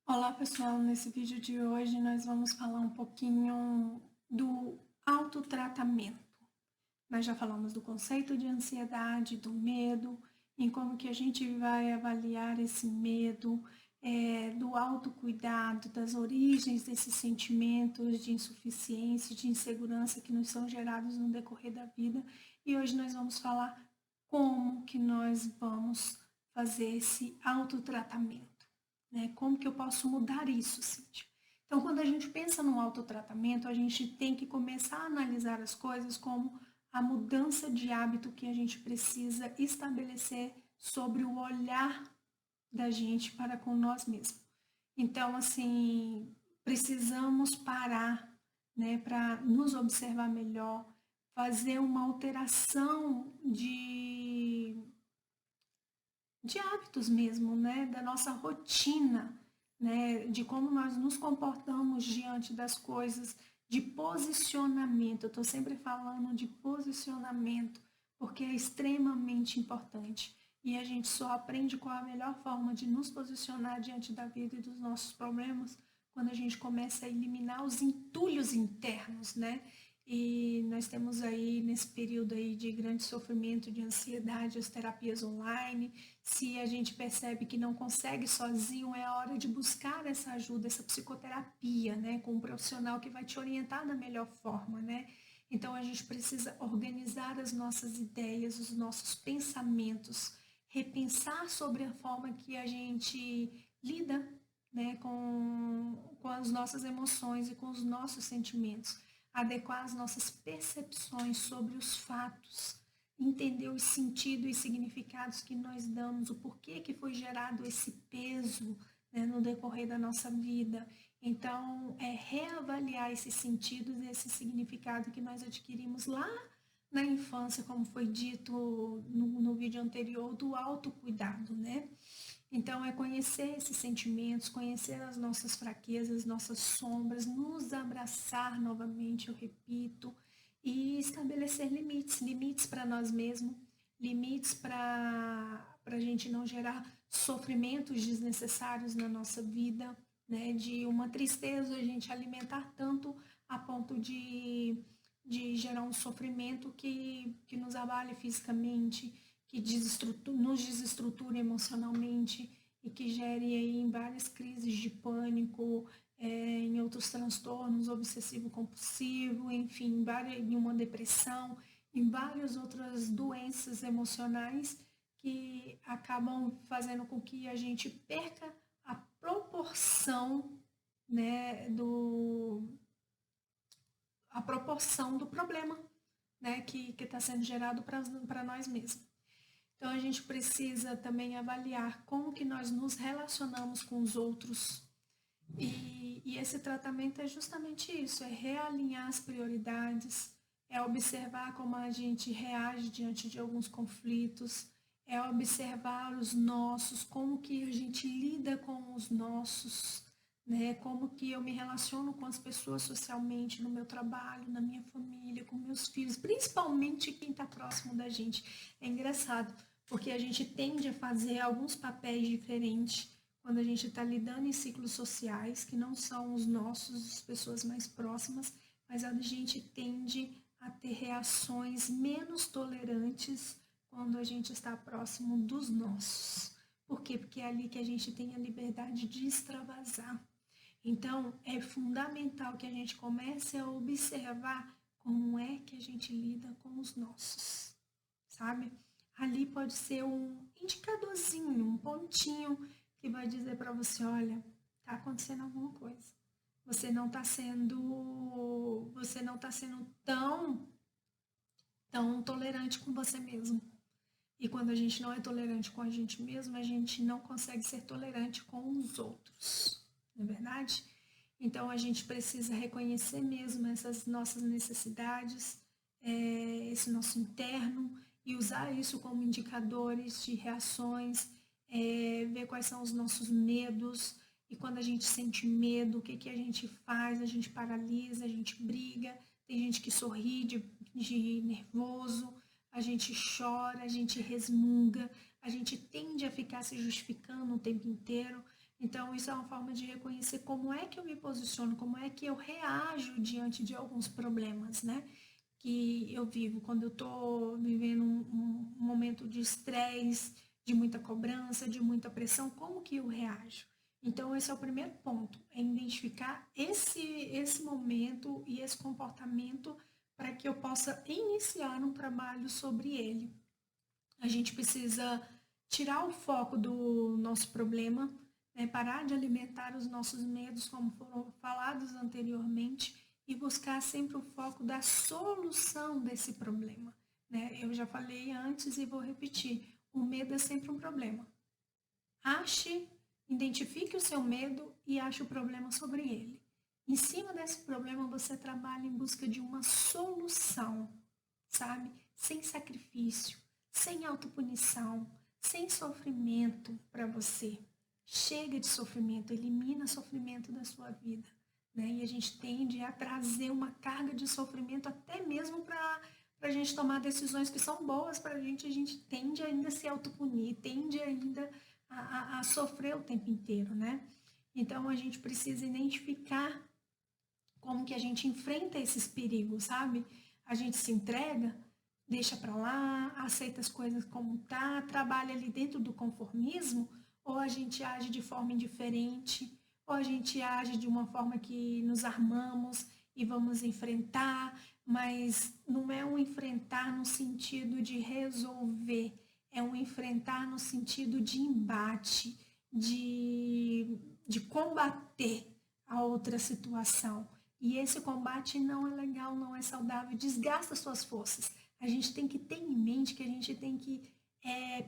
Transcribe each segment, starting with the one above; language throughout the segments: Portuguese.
Olá pessoal, nesse vídeo de hoje nós vamos falar um pouquinho do autotratamento. Nós já falamos do conceito de ansiedade, do medo, em como que a gente vai avaliar esse medo, do autocuidado, das origens desses sentimentos de insuficiência, de insegurança que nos são gerados no decorrer da vida. E hoje nós vamos falar como que nós vamos fazer esse autotratamento. Né? Como que eu posso mudar isso, Cíntia? Então, quando a gente pensa no autotratamento, a gente tem que começar a analisar as coisas como a mudança de hábito que a gente precisa estabelecer sobre o olhar da gente para com nós mesmos. Então, assim, precisamos parar, né, para nos observar melhor, fazer uma alteração de hábitos mesmo, né, da nossa rotina, né, de como nós nos comportamos diante das coisas, de posicionamento. Eu estou sempre falando de posicionamento, porque é extremamente importante. E a gente só aprende qual a melhor forma de nos posicionar diante da vida e dos nossos problemas quando a gente começa a eliminar os entulhos internos, né? E nós temos aí, nesse período aí de grande sofrimento, de ansiedade, as terapias online. Se a gente percebe que não consegue sozinho, é a hora de buscar essa ajuda, essa psicoterapia, né, com um profissional que vai te orientar da melhor forma, né? Então a gente precisa organizar as nossas ideias, os nossos pensamentos, repensar sobre a forma que a gente lida, né, com as nossas emoções e com os nossos sentimentos, adequar as nossas percepções sobre os fatos, entender os sentidos e significados que nós damos, o porquê que foi gerado esse peso, né, no decorrer da nossa vida. Então, é reavaliar esses sentidos e esse significado que nós adquirimos lá na infância, como foi dito no vídeo anterior, do autocuidado, né? Então, é conhecer esses sentimentos, conhecer as nossas fraquezas, nossas sombras, nos abraçar novamente, eu repito, e estabelecer limites, limites para nós mesmos, limites para a gente não gerar sofrimentos desnecessários na nossa vida, né? De uma tristeza a gente alimentar tanto a ponto de gerar um sofrimento que nos abale fisicamente, que nos desestrutura emocionalmente e que gere aí em várias crises de pânico, em outros transtornos, obsessivo-compulsivo, enfim, em uma depressão, em várias outras doenças emocionais que acabam fazendo com que a gente perca a proporção, né, a proporção do problema, né, que está sendo gerado para nós mesmos. Então a gente precisa também avaliar como que nós nos relacionamos com os outros. E esse tratamento é justamente isso, é realinhar as prioridades, é observar como a gente reage diante de alguns conflitos, é observar os nossos, como que a gente lida com os nossos, né? Como que eu me relaciono com as pessoas socialmente, no meu trabalho, na minha família, com meus filhos, principalmente quem está próximo da gente. É engraçado, porque a gente tende a fazer alguns papéis diferentes quando a gente está lidando em ciclos sociais que não são os nossos, as pessoas mais próximas, mas a gente tende a ter reações menos tolerantes quando a gente está próximo dos nossos. Por quê? Porque é ali que a gente tem a liberdade de extravasar. Então, é fundamental que a gente comece a observar como é que a gente lida com os nossos, sabe? Ali pode ser um indicadorzinho, um pontinho que vai dizer para você, olha, tá acontecendo alguma coisa. Você não tá sendo tão tolerante com você mesmo. E quando a gente não é tolerante com a gente mesmo, a gente não consegue ser tolerante com os outros, não é verdade? Então a gente precisa reconhecer mesmo essas nossas necessidades, esse nosso interno, e usar isso como indicadores de reações, ver quais são os nossos medos, e quando a gente sente medo, o que, que a gente faz? A gente paralisa, a gente briga, tem gente que sorri de nervoso, a gente chora, a gente resmunga, a gente tende a ficar se justificando o tempo inteiro. Então, isso é uma forma de reconhecer como é que eu me posiciono, como é que eu reajo diante de alguns problemas, né? Que eu vivo quando eu estou vivendo um momento de estresse, de muita cobrança, de muita pressão, como que eu reajo? Então, esse é o primeiro ponto, é identificar esse momento e esse comportamento para que eu possa iniciar um trabalho sobre ele. A gente precisa tirar o foco do nosso problema, né, parar de alimentar os nossos medos, como foram falados anteriormente, e buscar sempre o foco da solução desse problema. Né? Eu já falei antes e vou repetir: o medo é sempre um problema. Ache, identifique o seu medo e ache o problema sobre ele. Em cima desse problema, você trabalha em busca de uma solução, sabe? Sem sacrifício, sem autopunição, sem sofrimento para você. Chega de sofrimento, elimina sofrimento da sua vida. Né? E a gente tende a trazer uma carga de sofrimento até mesmo para a gente tomar decisões que são boas para a gente tende ainda a se autopunir, tende ainda a sofrer o tempo inteiro, né? Então a gente precisa identificar como que a gente enfrenta esses perigos, sabe? A gente se entrega, deixa para lá, aceita as coisas como tá, trabalha ali dentro do conformismo, ou a gente age de forma indiferente, ou a gente age de uma forma que nos armamos e vamos enfrentar, mas não é um enfrentar no sentido de resolver, é um enfrentar no sentido de embate, de combater a outra situação. E esse combate não é legal, não é saudável, desgasta suas forças. A gente tem que ter em mente que a gente tem que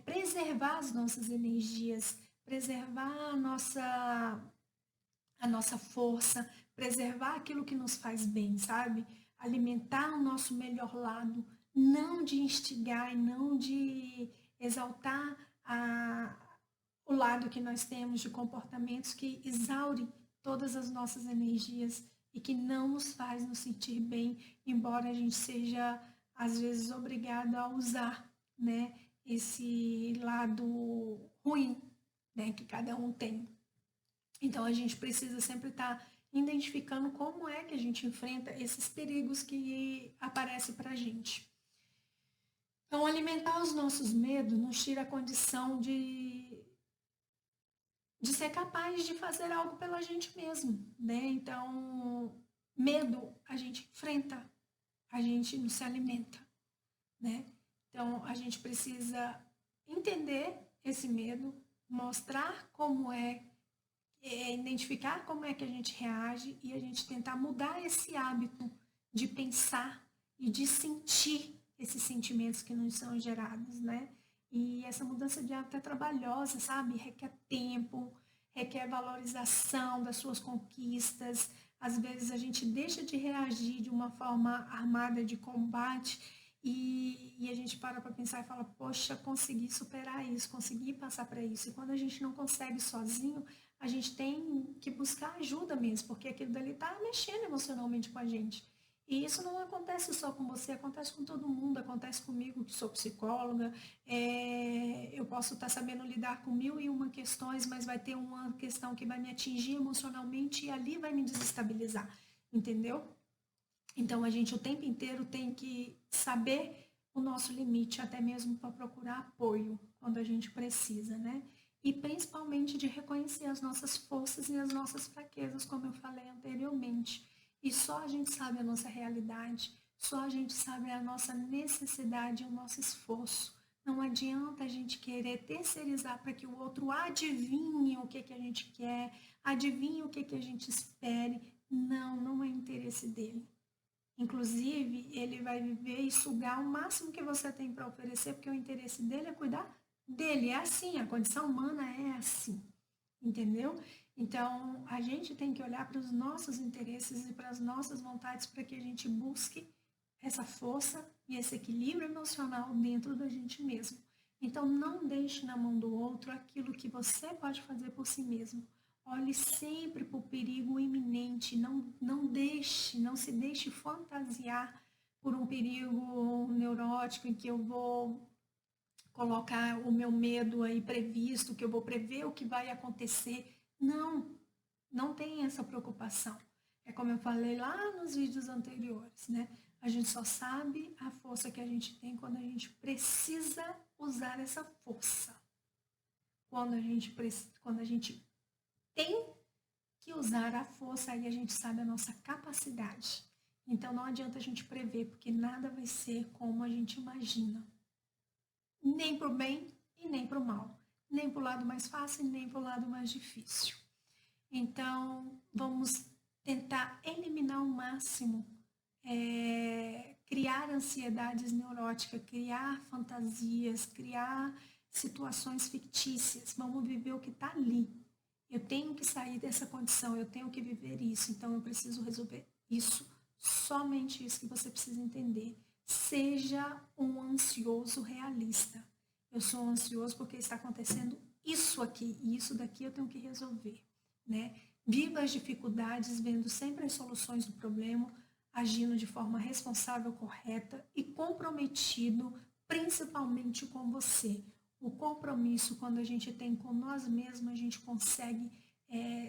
preservar as nossas energias, preservar a nossa força, preservar aquilo que nos faz bem, sabe? Alimentar o nosso melhor lado, não de instigar e não de exaltar o lado que nós temos de comportamentos que exaurem todas as nossas energias e que não nos faz nos sentir bem, embora a gente seja às vezes obrigado a usar, né, esse lado ruim, né, que cada um tem. Então a gente precisa sempre estar identificando como é que a gente enfrenta esses perigos que aparecem para a gente. Então, alimentar os nossos medos nos tira a condição de ser capaz de fazer algo pela gente mesmo, né? Então, medo a gente enfrenta, a gente não se alimenta, né? Então, a gente precisa entender esse medo, mostrar como identificar como é que a gente reage e a gente tentar mudar esse hábito de pensar e de sentir esses sentimentos que nos são gerados, né? E essa mudança de hábito é trabalhosa, sabe? Requer tempo, requer valorização das suas conquistas. Às vezes a gente deixa de reagir de uma forma armada de combate e a gente para pensar e fala, poxa, consegui superar isso, consegui passar para isso. E quando a gente não consegue sozinho, a gente tem que buscar ajuda mesmo, porque aquilo dali está mexendo emocionalmente com a gente. E isso não acontece só com você, acontece com todo mundo, acontece comigo que sou psicóloga, eu posso estar sabendo lidar com 1001 questões, mas vai ter uma questão que vai me atingir emocionalmente e ali vai me desestabilizar, entendeu? Então a gente o tempo inteiro tem que saber o nosso limite, até mesmo para procurar apoio quando a gente precisa, né? E principalmente de reconhecer as nossas forças e as nossas fraquezas, como eu falei anteriormente. E só a gente sabe a nossa realidade, só a gente sabe a nossa necessidade e o nosso esforço. Não adianta a gente querer terceirizar para que o outro adivinhe o que a gente quer, adivinhe o que a gente espere. Não, não é interesse dele. Inclusive, ele vai viver e sugar o máximo que você tem para oferecer, porque o interesse dele é cuidar dele. É assim, a condição humana é assim, entendeu? Então, a gente tem que olhar para os nossos interesses e para as nossas vontades para que a gente busque essa força e esse equilíbrio emocional dentro da gente mesmo. Então, não deixe na mão do outro aquilo que você pode fazer por si mesmo. Olhe sempre para o perigo iminente, não se deixe fantasiar por um perigo neurótico em que eu vou colocar o meu medo aí previsto, que eu vou prever o que vai acontecer. Não, não tem essa preocupação. É como eu falei lá nos vídeos anteriores, né? A gente só sabe a força que a gente tem quando a gente precisa usar essa força. Quando a gente tem que usar a força, aí a gente sabe a nossa capacidade. Então não adianta a gente prever, porque nada vai ser como a gente imagina. Nem para o bem e nem para o mal. Nem para o lado mais fácil, nem para o lado mais difícil. Então, vamos tentar eliminar ao máximo, criar ansiedades neuróticas, criar fantasias, criar situações fictícias. Vamos viver o que está ali. Eu tenho que sair dessa condição, eu tenho que viver isso, então eu preciso resolver isso. Somente isso que você precisa entender. Seja um ansioso realista. Eu sou ansioso porque está acontecendo isso aqui e isso daqui eu tenho que resolver, né? Viva as dificuldades, vendo sempre as soluções do problema, agindo de forma responsável, correta e comprometido, principalmente com você. O compromisso, quando a gente tem com nós mesmos, a gente consegue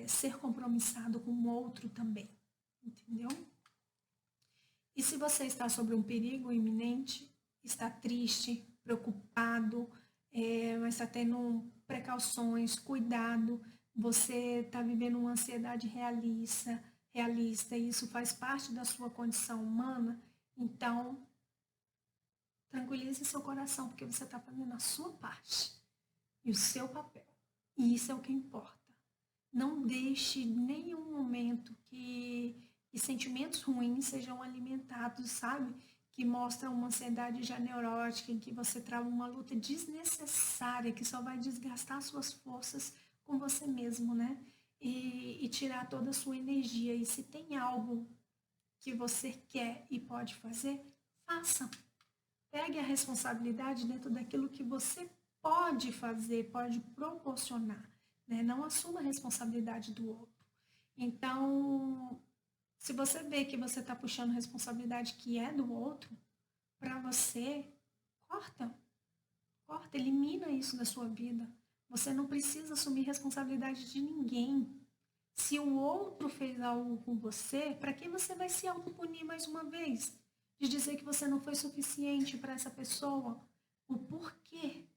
ser compromissado com o outro também, entendeu? E se você está sobre um perigo iminente, está triste, preocupado, mas está tendo precauções, cuidado, você está vivendo uma ansiedade realista, e isso faz parte da sua condição humana, então tranquilize seu coração, porque você está fazendo a sua parte e o seu papel. E isso é o que importa. Não deixe nenhum momento que sentimentos ruins sejam alimentados, sabe? Que mostram uma ansiedade já neurótica, em que você trava uma luta desnecessária, que só vai desgastar suas forças com você mesmo, né? E tirar toda a sua energia. E se tem algo que você quer e pode fazer, faça. Pegue a responsabilidade dentro daquilo que você pode fazer, pode proporcionar, né? Não assuma a responsabilidade do outro. Então, se você vê que você está puxando responsabilidade que é do outro, para você, corta, elimina isso da sua vida. Você não precisa assumir responsabilidade de ninguém. Se o outro fez algo com você, para que você vai se autopunir mais uma vez? De dizer que você não foi suficiente para essa pessoa? O porquê?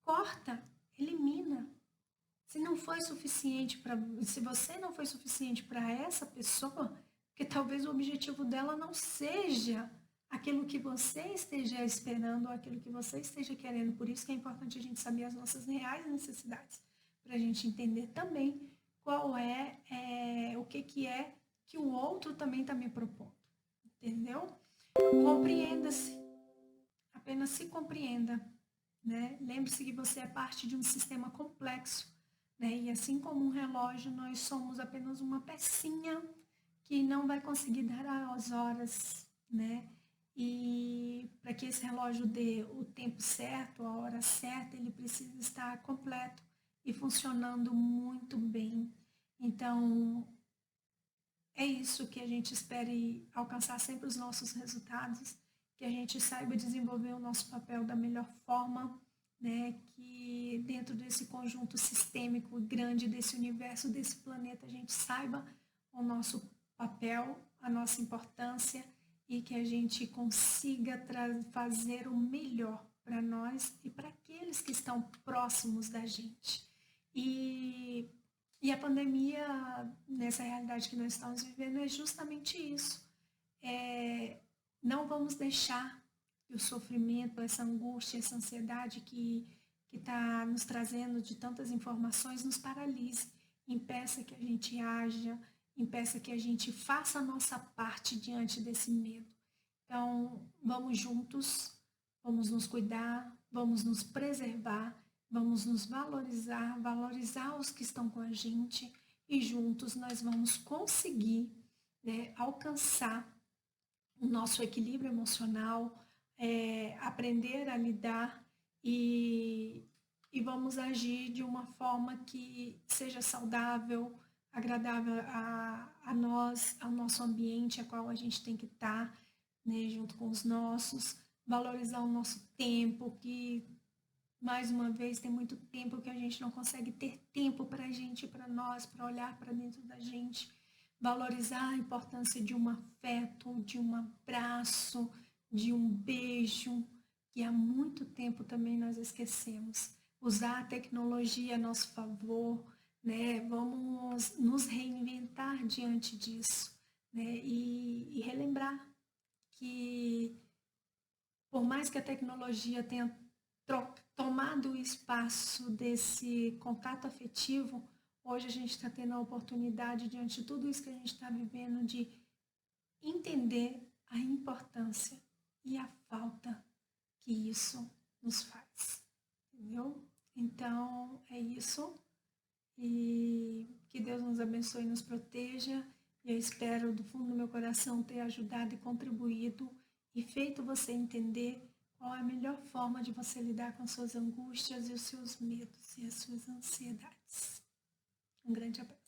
Corta, elimina. Se não foi suficiente para, se você não foi suficiente para essa pessoa, porque talvez o objetivo dela não seja aquilo que você esteja esperando ou aquilo que você esteja querendo. Por isso que é importante a gente saber as nossas reais necessidades, para a gente entender também qual o que é que o outro também está me propondo, entendeu? Compreenda-se, apenas se compreenda, né? Lembre-se que você é parte de um sistema complexo, né? E assim como um relógio, nós somos apenas uma pecinha que não vai conseguir dar as horas, né? E para que esse relógio dê o tempo certo, a hora certa, ele precisa estar completo e funcionando muito bem. Então, é isso que a gente espere alcançar sempre os nossos resultados, que a gente saiba desenvolver o nosso papel da melhor forma, né? Que dentro desse conjunto sistêmico grande desse universo, desse planeta, a gente saiba o nosso papel, a nossa importância e que a gente consiga fazer o melhor para nós e para aqueles que estão próximos da gente. E a pandemia, nessa realidade que nós estamos vivendo, é justamente isso. Não vamos deixar que o sofrimento, essa angústia, essa ansiedade que está nos trazendo de tantas informações nos paralise, impeça que a gente haja, impeça que a gente faça a nossa parte diante desse medo. Então, vamos juntos, vamos nos cuidar, vamos nos preservar, vamos nos valorizar os que estão com a gente e juntos nós vamos conseguir, né, alcançar o nosso equilíbrio emocional, aprender a lidar e vamos agir de uma forma que seja saudável, agradável a nós, ao nosso ambiente, a qual a gente tem que estar, né, junto com os nossos, valorizar o nosso tempo, que mais uma vez, tem muito tempo que a gente não consegue ter tempo para a gente, para nós, para olhar para dentro da gente, valorizar a importância de um afeto, de um abraço, de um beijo, que há muito tempo também nós esquecemos. Usar a tecnologia a nosso favor, né? Vamos nos reinventar diante disso, né? E relembrar que, por mais que a tecnologia tenha tomado o espaço desse contato afetivo, hoje a gente está tendo a oportunidade, diante de tudo isso que a gente está vivendo, de entender a importância e a falta que isso nos faz, entendeu? Então, é isso. E que Deus nos abençoe e nos proteja. Eu espero do fundo do meu coração ter ajudado e contribuído e feito você entender qual é a melhor forma de você lidar com suas angústias e os seus medos e as suas ansiedades. Um grande abraço.